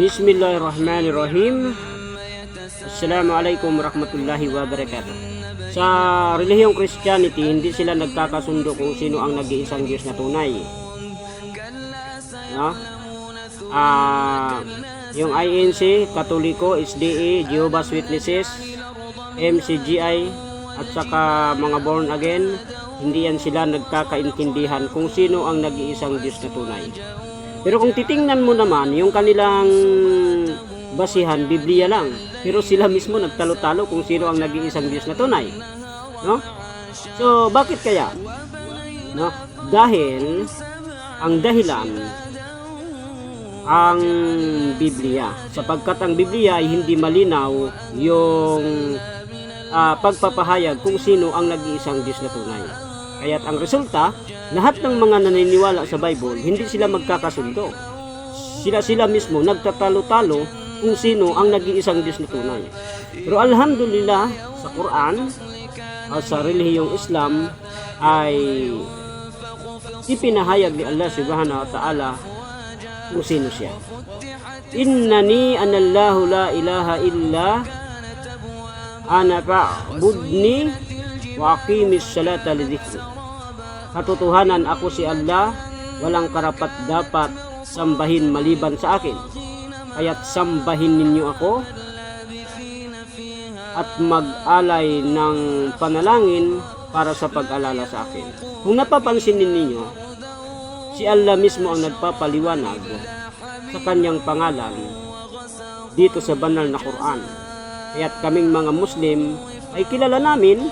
Bismillahirrahmanirrahim. Assalamualaikum warahmatullahi wabarakatuh. Sa relihiyong Christianity, hindi sila nagkakasundo kung sino ang nag-iisang Diyos na tunay. No? Yung INC, Katoliko, SDA, Jehovah's Witnesses, MCGI, at saka mga born again, hindi yan sila nagkakaintindihan kung sino ang nag-iisang Diyos na tunay. Pero kung titingnan mo naman, yung kanilang basihan, Biblia lang. Pero sila mismo nagtalo-talo kung sino ang nag-iisang Diyos na tunay. No? So, bakit kaya? No? Dahil, ang dahilan, ang Biblia. Sapagkat ang Biblia ay hindi malinaw yung pagpapahayag kung sino ang nag-iisang Diyos na tunay. Kaya't ang resulta, lahat ng mga naniniwala sa Bible, hindi sila magkakasundo. Sila mismo nagtatalo-talo kung sino ang nag-iisang Diyos na tunay. Pero alhamdulillah, sa Quran, sa relihiyong Islam, ay ipinahayag ni Allah subhanahu wa ta'ala kung sino siya. Innani anallahu la ilaha illa ana fa'budni wa aqimis salata li dhikri. Katotohanan, ako si Allah, walang karapat dapat sambahin maliban sa akin. Kaya't sambahin ninyo ako at mag-alay ng panalangin para sa pag-alala sa akin. Kung napapansin ninyo, si Allah mismo ang nagpapaliwanag sa kanyang pangalan dito sa banal na Quran. Kaya't kaming mga Muslim ay kilala namin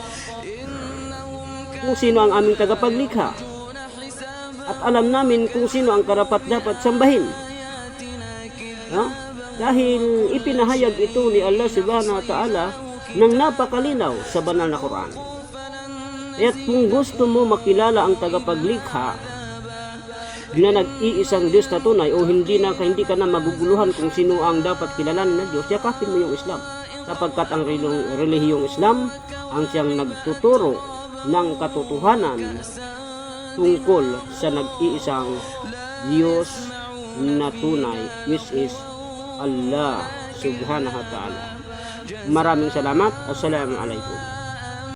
kung sino ang aming tagapaglikha at alam namin kung sino ang karapat dapat sambahin. No? Dahil ipinahayag ito ni Allah subhanahu wa ta'ala ng napakalinaw sa banal na Quran. At kung gusto mo makilala ang tagapaglikha na nag-iisang Diyos na tunay o hindi ka na maguguluhan kung sino ang dapat kilalanin ng Diyos, yakapin mo yung Islam. Sapagkat ang relihiyong Islam ang siyang nagtuturo ng katotohanan tungkol sa nag-iisang Diyos na tunay, which is Allah subhanahu wa ta'ala. Maraming salamat. Assalamualaikum.